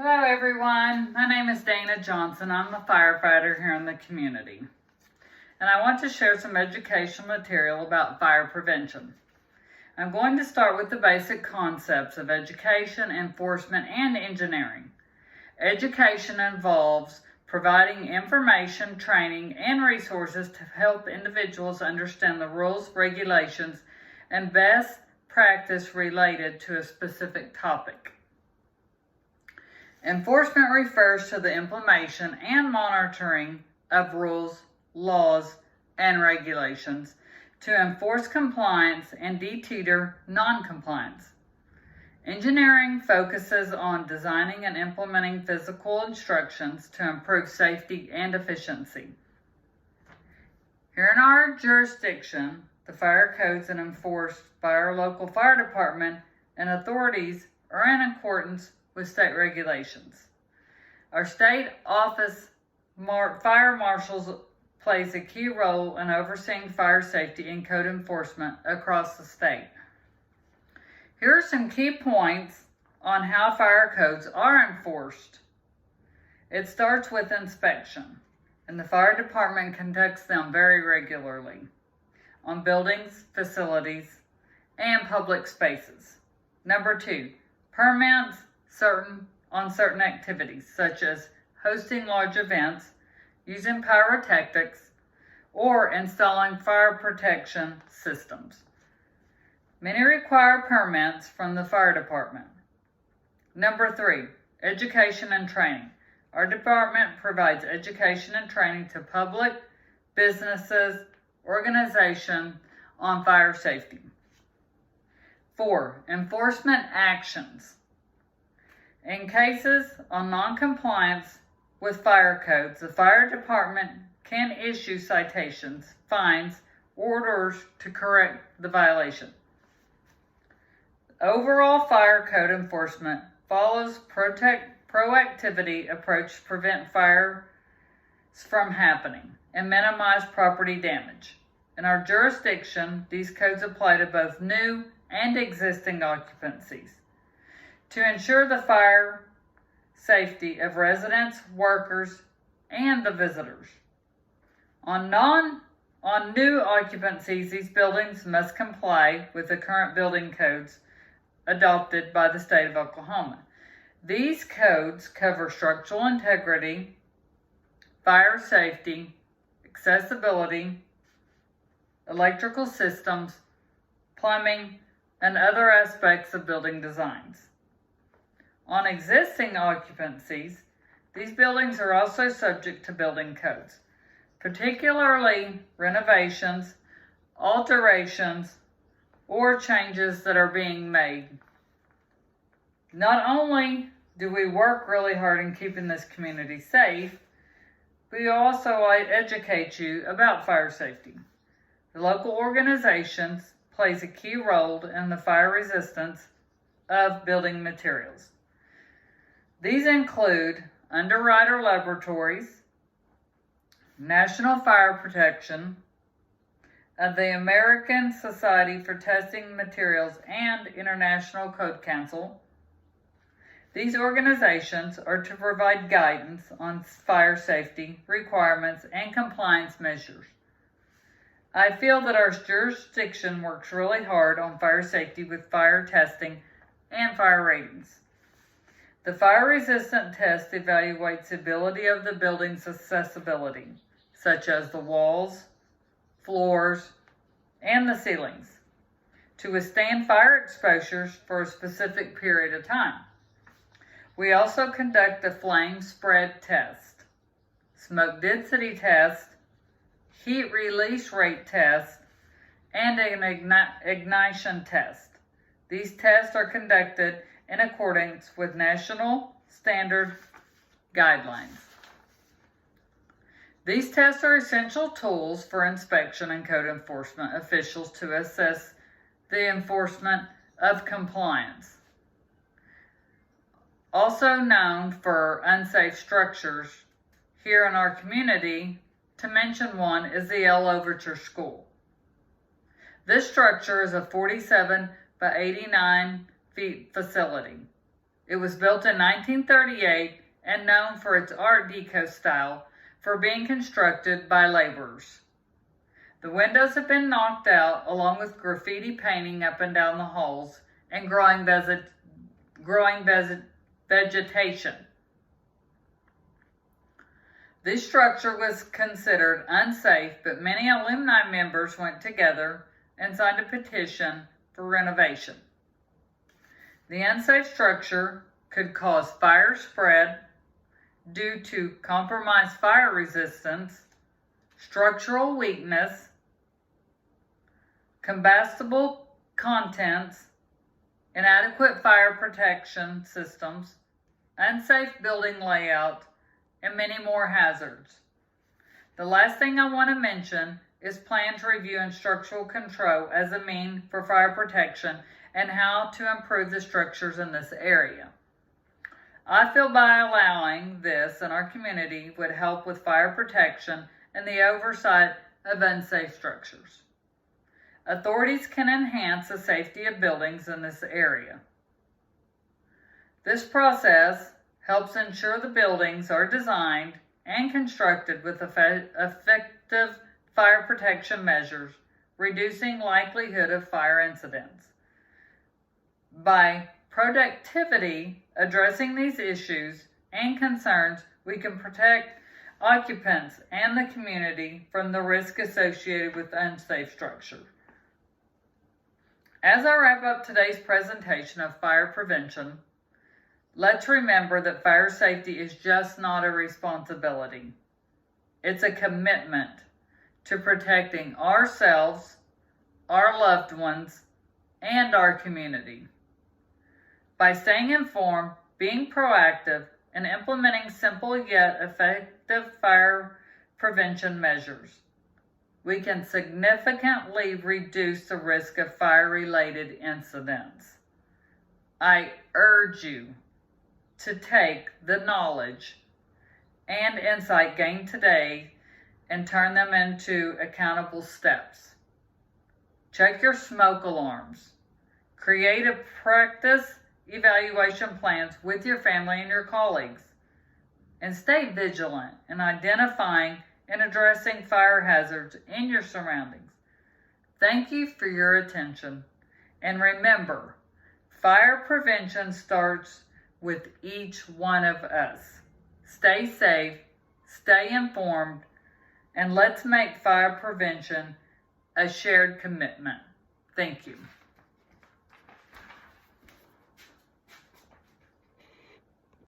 Hello everyone, my name is Dana Johnson. I'm a firefighter here in the community. And I want to share some educational material about fire prevention. I'm going to start with the basic concepts of education, enforcement, and engineering. Education involves providing information, training, and resources to help individuals understand the rules, regulations, and best practice related to a specific topic. Enforcement refers to the implementation and monitoring of rules, laws, and regulations to enforce compliance and deter non-compliance. Engineering focuses on designing and implementing physical instructions to improve safety and efficiency. Here in our jurisdiction, the fire codes are enforced by our local fire department and authorities are in accordance with state regulations. Our state office fire marshals plays a key role in overseeing fire safety and code enforcement across the state. Here are some key points on how fire codes are enforced. It starts with inspection, and the fire department conducts them very regularly on buildings, facilities, and public spaces. Number 2, permits on certain activities, such as hosting large events, using pyrotechnics, or installing fire protection systems. Many require permits from the fire department. Number 3, education and training. Our department provides education and training to public, businesses, organizations on fire safety. 4, enforcement actions. In cases of non-compliance with fire codes, the fire department can issue citations, fines, orders to correct the violation. Overall fire code enforcement follows proactivity approach to prevent fires from happening and minimize property damage. In our jurisdiction, these codes apply to both new and existing occupancies to ensure the fire safety of residents, workers, and the visitors. On new occupancies, these buildings must comply with the current building codes adopted by the state of Oklahoma. These codes cover structural integrity, fire safety, accessibility, electrical systems, plumbing, and other aspects of building designs. On existing occupancies, these buildings are also subject to building codes, particularly renovations, alterations, or changes that are being made. Not only do we work really hard in keeping this community safe, we also educate you about fire safety. The local organizations plays a key role in the fire resistance of building materials. These include Underwriter Laboratories, National Fire Protection, the American Society for Testing Materials, and International Code Council. These organizations are to provide guidance on fire safety requirements and compliance measures. I feel that our jurisdiction works really hard on fire safety with fire testing and fire ratings. The fire resistant test evaluates the ability of the building's accessibility, such as the walls, floors, and the ceilings, to withstand fire exposures for a specific period of time. We also conduct a flame spread test, smoke density test, heat release rate test, and an ignition test. These tests are conducted in accordance with national standard guidelines. These tests are essential tools for inspection and code enforcement officials to assess the enforcement of compliance. Also known for unsafe structures here in our community, to mention one is the L. Overture School. This structure is a 47 by 89 feet facility. It was built in 1938 and known for its Art Deco style for being constructed by laborers. The windows have been knocked out along with graffiti painting up and down the halls and growing vegetation. This structure was considered unsafe, but many alumni members went together and signed a petition for renovation. The unsafe structure could cause fire spread due to compromised fire resistance, structural weakness, combustible contents, inadequate fire protection systems, unsafe building layout, and many more hazards. The last thing I want to mention is plan to review and structural control as a mean for fire protection and how to improve the structures in this area. I feel by allowing this in our community would help with fire protection and the oversight of unsafe structures. Authorities can enhance the safety of buildings in this area. This process helps ensure the buildings are designed and constructed with effective fire protection measures, reducing likelihood of fire incidents. By productivity addressing these issues and concerns, we can protect occupants and the community from the risk associated with unsafe structures. As I wrap up today's presentation of fire prevention, let's remember that fire safety is just not a responsibility. It's a commitment to protecting ourselves, our loved ones, and our community. By staying informed, being proactive, and implementing simple yet effective fire prevention measures, we can significantly reduce the risk of fire-related incidents. I urge you to take the knowledge and insight gained today and turn them into accountable steps. Check your smoke alarms. Create a practice evaluation plans with your family and your colleagues. And stay vigilant in identifying and addressing fire hazards in your surroundings. Thank you for your attention. And remember, fire prevention starts with each one of us. Stay safe, stay informed, and let's make fire prevention a shared commitment. Thank you.